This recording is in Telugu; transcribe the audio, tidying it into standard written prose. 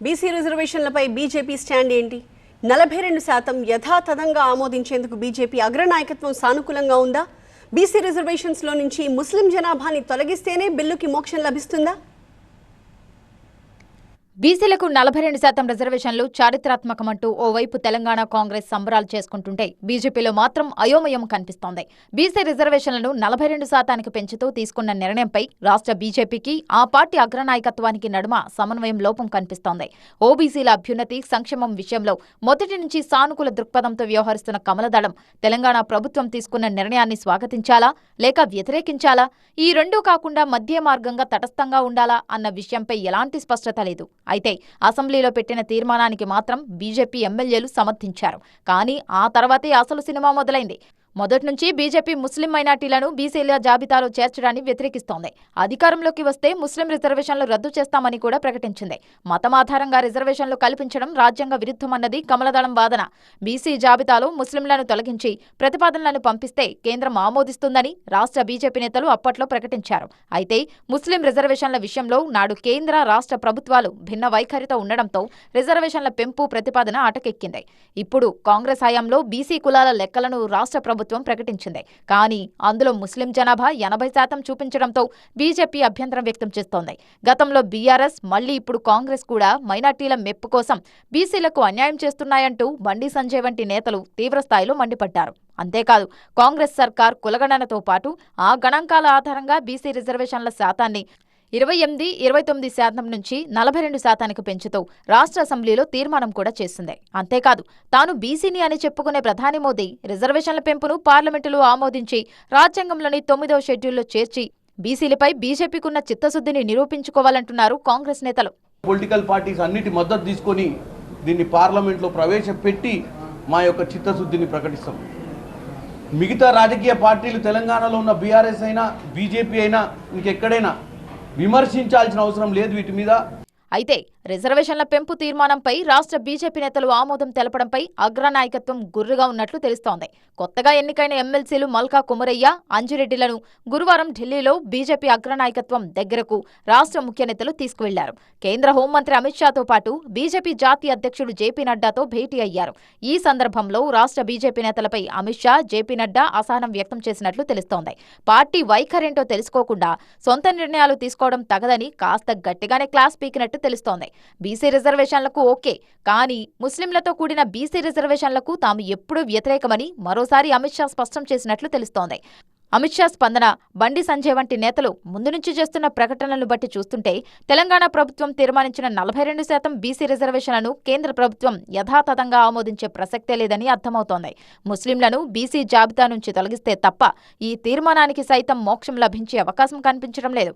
బీసీ రిజర్వేషన్లపై బీజేపీ స్టాండ్ ఏంటి? 42% యథాతథంగా ఆమోదించేందుకు బీజేపీ అగ్రనాయకత్వం సానుకూలంగా ఉందా? బీసీ రిజర్వేషన్స్లో నుంచి ముస్లిం జనాభాని తొలగిస్తేనే బిల్లుకి మోక్షం లభిస్తుందా? బీసీలకు 42% రిజర్వేషన్లు చారిత్రాత్మకమంటూ ఓవైపు తెలంగాణ కాంగ్రెస్ సంబరాలు చేసుకుంటుంటే బీజేపీలో మాత్రం అయోమయం కనిపిస్తోంది. బీసీ రిజర్వేషన్లను 42% పెంచుతూ తీసుకున్న నిర్ణయంపై రాష్ట్ర బీజేపీకి ఆ పార్టీ అగ్రనాయకత్వానికి నడుమ సమన్వయం లోపం కనిపిస్తోంది. ఓబీసీల అభ్యున్నతి, సంక్షేమం విషయంలో మొదటి నుంచి సానుకూల దృక్పథంతో వ్యవహరిస్తున్న కమలదళం తెలంగాణ ప్రభుత్వం తీసుకున్న నిర్ణయాన్ని స్వాగతించాలా లేక వ్యతిరేకించాలా? ఈ రెండూ కాకుండా మధ్య మార్గంగా తటస్థంగా ఉండాలా అన్న విషయంపై ఎలాంటి స్పష్టత లేదు. అయితే అసెంబ్లీలో పెట్టిన తీర్మానానికి మాత్రం బీజేపీ ఎమ్మెల్యేలు సమర్థించారు. కానీ ఆ తర్వాతే అసలు సినిమా మొదలైంది. మొదటి నుంచి బీజేపీ ముస్లిం మైనార్టీలను బీసీల జాబితాలో చేర్చడాన్ని వ్యతిరేకిస్తోంది. అధికారంలోకి వస్తే ముస్లిం రిజర్వేషన్లు రద్దు చేస్తామని కూడా ప్రకటించింది. మతమాధారంగా రిజర్వేషన్లు కల్పించడం రాజ్యాంగ విరుద్ధమన్నది కమలదళం వాదన. బీసీ జాబితాలో ముస్లింలను తొలగించి ప్రతిపాదనలను పంపిస్తే కేంద్రం ఆమోదిస్తుందని రాష్ట్ర బీజేపీ నేతలు అప్పట్లో ప్రకటించారు. అయితే ముస్లిం రిజర్వేషన్ల విషయంలో నాడు కేంద్ర, రాష్ట్ర ప్రభుత్వాలు భిన్న వైఖరితో ఉండడంతో రిజర్వేషన్ల పెంపు ప్రతిపాదన అటకెక్కింది. ఇప్పుడు కాంగ్రెస్ హయాంలో బీసీ కులాల లెక్కలను రాష్ట్ర ప్రభుత్వం ప్రకటించింది. కానీ అందులో ముస్లిం జనాభా 80% చూపించడంతో బీజేపీ అభ్యంతరం వ్యక్తం చేస్తోంది. గతంలో బీఆర్ఎస్, మళ్లీ ఇప్పుడు కాంగ్రెస్ కూడా మైనార్టీల మెప్పు కోసం బీసీలకు అన్యాయం చేస్తున్నాయంటూ బండి సంజయ్ వంటి నేతలు తీవ్రస్థాయిలో మండిపడ్డారు. అంతేకాదు, కాంగ్రెస్ సర్కార్ కులగణనతో పాటు ఆ గణాంకాల ఆధారంగా బీసీ రిజర్వేషన్ల శాతాన్ని 28, 29% నుంచి 42% పెంచుతూ రాష్ట్ర అసెంబ్లీలో తీర్మానం కూడా చేసింది. అంతేకాదు, తాను బీసీని అని చెప్పుకునే ప్రధాని మోదీ రిజర్వేషన్ల పెంపును పార్లమెంటులో ఆమోదించి రాజ్యాంగంలోని 9వ షెడ్యూల్లో చేర్చి బీసీలపై బీజేపీకున్న చిత్తశుద్ధిని నిరూపించుకోవాలంటున్నారు కాంగ్రెస్ నేతలు. పొలిటికల్ పార్టీస్ అన్నిటి మద్దతు తీసుకొని దీన్ని పార్లమెంట్లో ప్రవేశపెట్టి మా యొక్క చిత్తశుద్ధిని ప్రకటిస్తాం. మిగతా రాజకీయ పార్టీలు తెలంగాణలో ఉన్న బీఆర్ఎస్ అయినా బీజేపీ అయినా ఇంకెక్కడైనా విమర్శించాల్సిన అవసరం లేదు వీటి మీద. అయితే రిజర్వేషన్ల పెంపు తీర్మానంపై రాష్ట్ర బీజేపీ నేతలు ఆమోదం తెలపడంపై అగ్రనాయకత్వం గుర్రుగా ఉన్నట్లు తెలుస్తోంది. కొత్తగా ఎన్నికైన ఎమ్మెల్సీలు మల్కా కుమరయ్య, అంజిరెడ్డిలను గురువారం ఢిల్లీలో బీజేపీ అగ్రనాయకత్వం దగ్గరకు రాష్ట్ర ముఖ్య నేతలు తీసుకువెళ్లారు. కేంద్ర హోంమంత్రి అమిత్ షాతో పాటు బీజేపీ జాతీయ అధ్యక్షుడు జేపీ నడ్డాతో భేటీ అయ్యారు. ఈ సందర్భంలో రాష్ట్ర బీజేపీ నేతలపై అమిత్ షా, జేపీ నడ్డా అసహనం వ్యక్తం చేసినట్లు తెలుస్తోంది. పార్టీ వైఖరేంటో తెలుసుకోకుండా సొంత నిర్ణయాలు తీసుకోవడం తగదని కాస్త గట్టిగానే క్లాస్ పీకినట్టు తెలుస్తోంది. బీసీ రిజర్వేషన్లకు ఓకే, కానీ ముస్లింలతో కూడిన బీసీ రిజర్వేషన్లకు తాము ఎప్పుడూ వ్యతిరేకమని మరోసారి అమిత్ షా స్పష్టం చేసినట్లు తెలుస్తోంది. అమిత్ షా స్పందన, బండి సంజయ్ వంటి నేతలు ముందు నుంచి చేస్తున్న ప్రకటనలను బట్టి చూస్తుంటే తెలంగాణ ప్రభుత్వం తీర్మానించిన 42% బీసీ రిజర్వేషన్లను కేంద్ర ప్రభుత్వం యథాతథంగా ఆమోదించే ప్రసక్తే లేదని అర్థమవుతోంది. ముస్లింలను బీసీ జాబితా నుంచి తొలగిస్తే తప్ప ఈ తీర్మానానికి సైతం మోక్షం లభించే అవకాశం కనిపించడం లేదు.